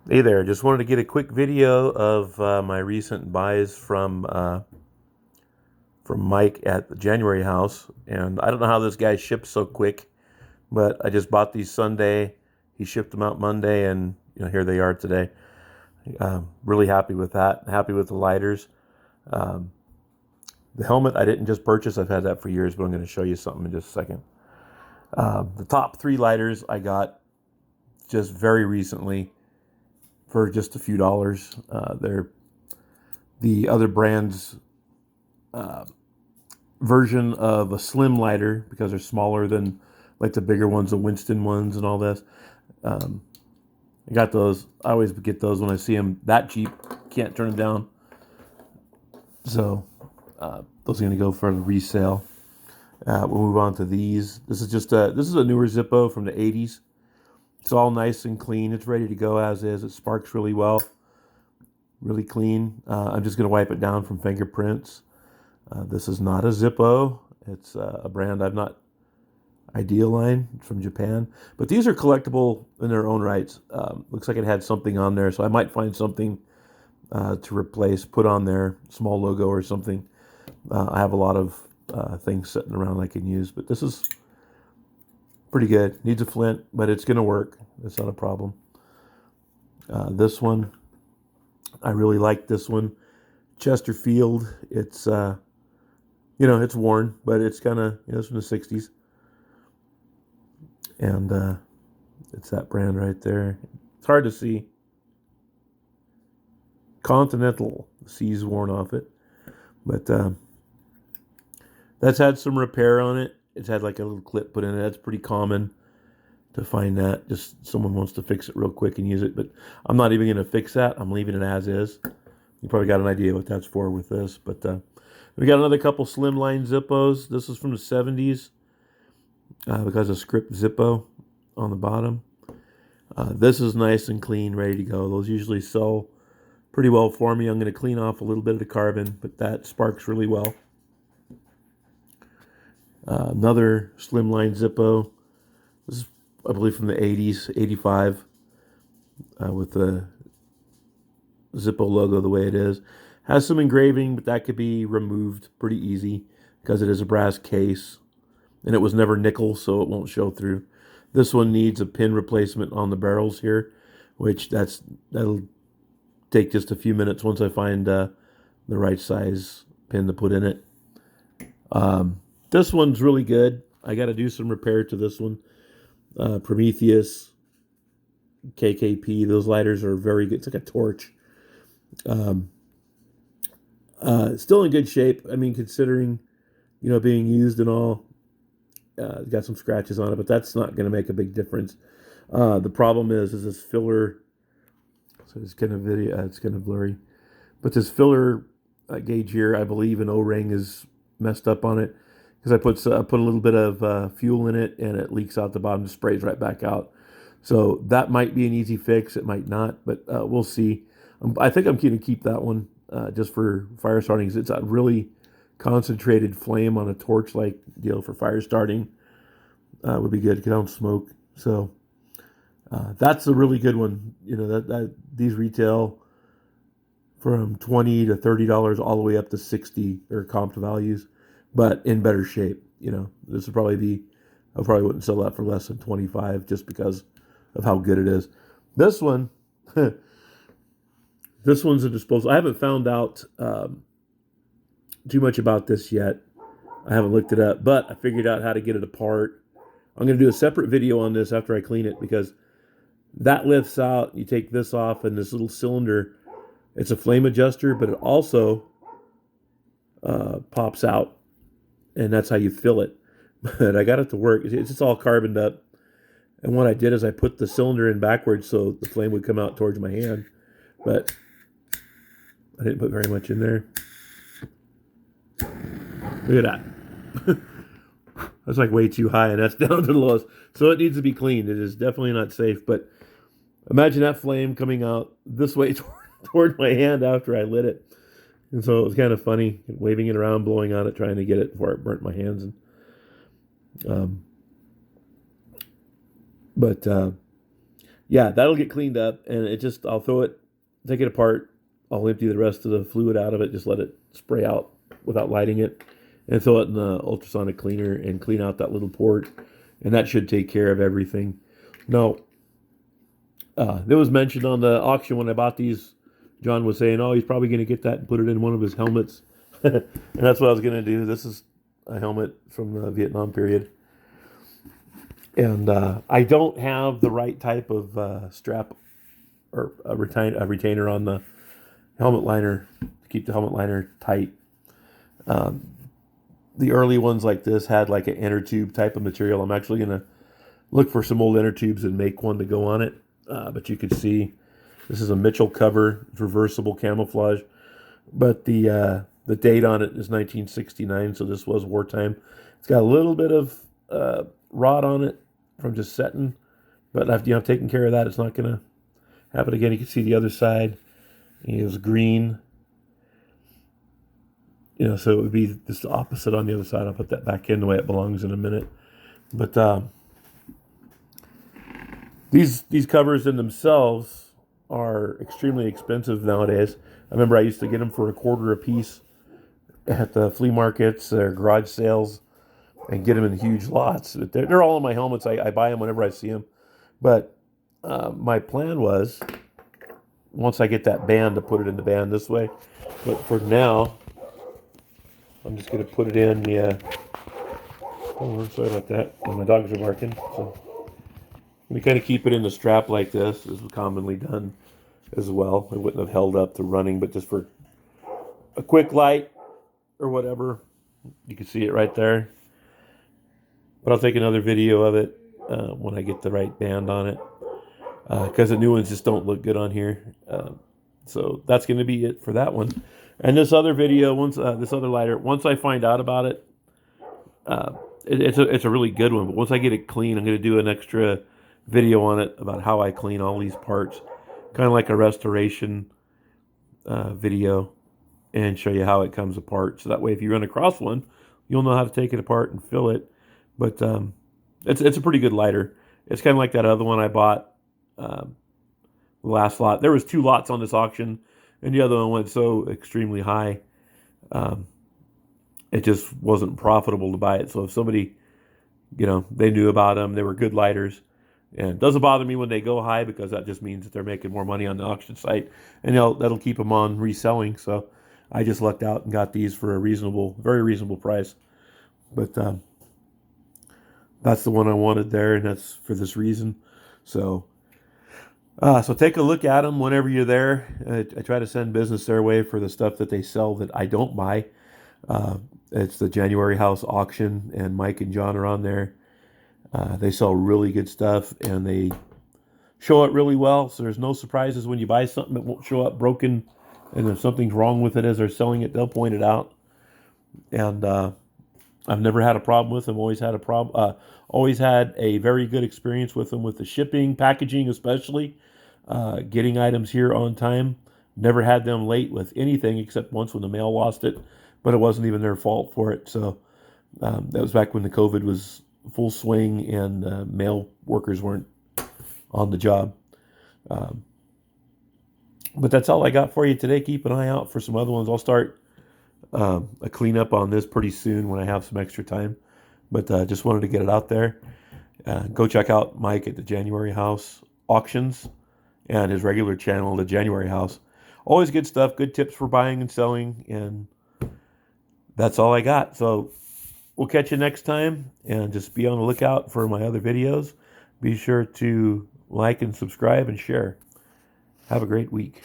Hey there, just wanted to get a quick video of my recent buys from Mike at the January house. And I don't know how this guy ships so quick, but I just bought these Sunday. He shipped them out Monday, and here they are today. Really happy with that. Happy with the lighters. Um, the helmet I didn't just purchase. I've had that for years, but I'm going to show you something in just a second. The top three lighters I got just very recently for just a few dollars. They're the other brand's uh, version of a slim lighter because they're smaller than like the bigger ones, the Winston ones, and all this. Um, I got those. I always get those when I see them that cheap. Can't turn them down. So those are going to go for the resale. We'll move on to these. This is a newer Zippo from the 80s. It's all nice and clean. It's ready to go as is. It sparks really well, really clean. I'm just going to wipe it down from fingerprints. This is not a Zippo. It's a brand I've not. Ideal line from Japan. But these are collectible in their own rights. Looks like it had something on there, so I might find something to replace, put on there, small logo or something. I have a lot of things sitting around I can use, but this is pretty good. Needs a flint, but it's going to work. It's not a problem. This one, I really like this one. Chesterfield. It's it's worn, but it's kind of it's from the '60s, and it's that brand right there. It's hard to see. Continental. The C's worn off it, but that's had some repair on it. It's had like a little clip put in it. That's pretty common to find that. Just someone wants to fix it real quick and use it, but I'm not even going to fix that. I'm leaving it as is. You probably got an idea what that's for with this, but we got another couple slimline Zippos. This is from the 70s because of script Zippo on the bottom. This is nice and clean, ready to go. Those usually sell pretty well for me. I'm going to clean off a little bit of the carbon, but that sparks really well. Another slimline Zippo. This is, I believe, from the 80s, 85, with the Zippo logo the way it is. Has some engraving, but that could be removed pretty easy because it is a brass case, and it was never nickel, so it won't show through. This one needs a pin replacement on the barrels here, which that'll take just a few minutes once I find the right size pin to put in it. This one's really good. I got to do some repair to this one. Prometheus, KKP, those lighters are very good. It's like a torch. Um, Still in good shape. I mean, considering being used and all, got some scratches on it, but that's not going to make a big difference. The problem is this filler. So it's kind of video. It's kind of blurry, but this filler gauge here, I believe an O-ring is messed up on it because I put a little bit of fuel in it and it leaks out the bottom, sprays right back out. So that might be an easy fix. It might not, but we'll see. I think I'm going to keep that one just for fire starting. It's a really concentrated flame on a torch-like deal for fire starting. Would be good because I don't smoke. So that's a really good one. That these retail from $20 to $30 all the way up to 60 or comp to values, but in better shape. This would probably be. I probably wouldn't sell that for less than 25 just because of how good it is. This one, this one's a disposal. I haven't found out too much about this yet. I haven't looked it up, but I figured out how to get it apart. I'm going to do a separate video on this after I clean it because that lifts out. You take this off, and this little cylinder, it's a flame adjuster, but it also pops out, and that's how you fill it. But I got it to work. It's just all carboned up. And what I did is I put the cylinder in backwards so the flame would come out towards my hand. But I didn't put very much in there. Look at that. That's like way too high, and that's down to the lowest. So it needs to be cleaned. It is definitely not safe. But imagine that flame coming out this way toward my hand after I lit it. And so it was kind of funny, waving it around, blowing on it, trying to get it before it burnt my hands. And but Yeah, that'll get cleaned up, and I'll throw it, take it apart. I'll empty the rest of the fluid out of it, just let it spray out without lighting it, and throw it in the ultrasonic cleaner and clean out that little port, and that should take care of everything. Now, there was mentioned on the auction when I bought these, John was saying, oh, he's probably going to get that and put it in one of his helmets. And that's what I was going to do. This is a helmet from the Vietnam period. And I don't have the right type of strap or a retainer on the helmet liner to keep the helmet liner tight. The early ones like this had like an inner tube type of material. I'm actually going to look for some old inner tubes and make one to go on it. But you can see this is a Mitchell cover, reversible camouflage. But the date on it is 1969, so this was wartime. It's got a little bit of rot on it from just setting, but after I've taken care of that, it's not going to happen again. You can see the other side is green. So it would be just the opposite on the other side. I'll put that back in the way it belongs in a minute. But these covers in themselves are extremely expensive nowadays. I remember I used to get them for $0.25 a piece at the flea markets or garage sales and get them in huge lots. They're all in my helmets. I buy them whenever I see them. But my plan was, once I get that band, to put it in the band this way. But for now, I'm just going to put it in the... oh, sorry about that. My dogs are barking. So we kind of keep it in the strap like this, as commonly done as well. It wouldn't have held up to running, but just for a quick light or whatever, you can see it right there. But I'll take another video of it when I get the right band on it, because the new ones just don't look good on here. So that's going to be it for that one. And this other video, this other lighter, once I find out about it, it's a really good one. But once I get it clean, I'm going to do an extra video on it about how I clean all these parts, kind of like a restoration video, and show you how it comes apart. So that way, if you run across one, you'll know how to take it apart and fill it. But it's a pretty good lighter. It's kind of like that other one I bought last lot. There was 2 lots on this auction, and the other one went so extremely high, it just wasn't profitable to buy it. So if somebody, they knew about them, they were good lighters. And it doesn't bother me when they go high, because that just means that they're making more money on the auction site, and that'll keep them on reselling. So I just lucked out and got these for a very reasonable price. But that's the one I wanted there, and that's for this reason. So take a look at them whenever you're there. I try to send business their way for the stuff that they sell that I don't buy. It's the January House auction, and Mike and John are on there. They sell really good stuff, and they show it really well, so there's no surprises when you buy something that won't show up broken, and if something's wrong with it as they're selling it, they'll point it out. And I've never had a problem with them. Always had a very good experience with them, with the shipping, packaging especially, getting items here on time. Never had them late with anything, except once when the mail lost it, but it wasn't even their fault for it. So that was back when the COVID was full swing and mail workers weren't on the job. But that's all I got for you today. Keep an eye out for some other ones. I'll start a cleanup on this pretty soon when I have some extra time. But just wanted to get it out there. Go check out Mike at the January House Auctions and his regular channel, the January House. Always good stuff, good tips for buying and selling, and that's all I got. So we'll catch you next time, and just be on the lookout for my other videos. Be sure to like and subscribe and share. Have a great week.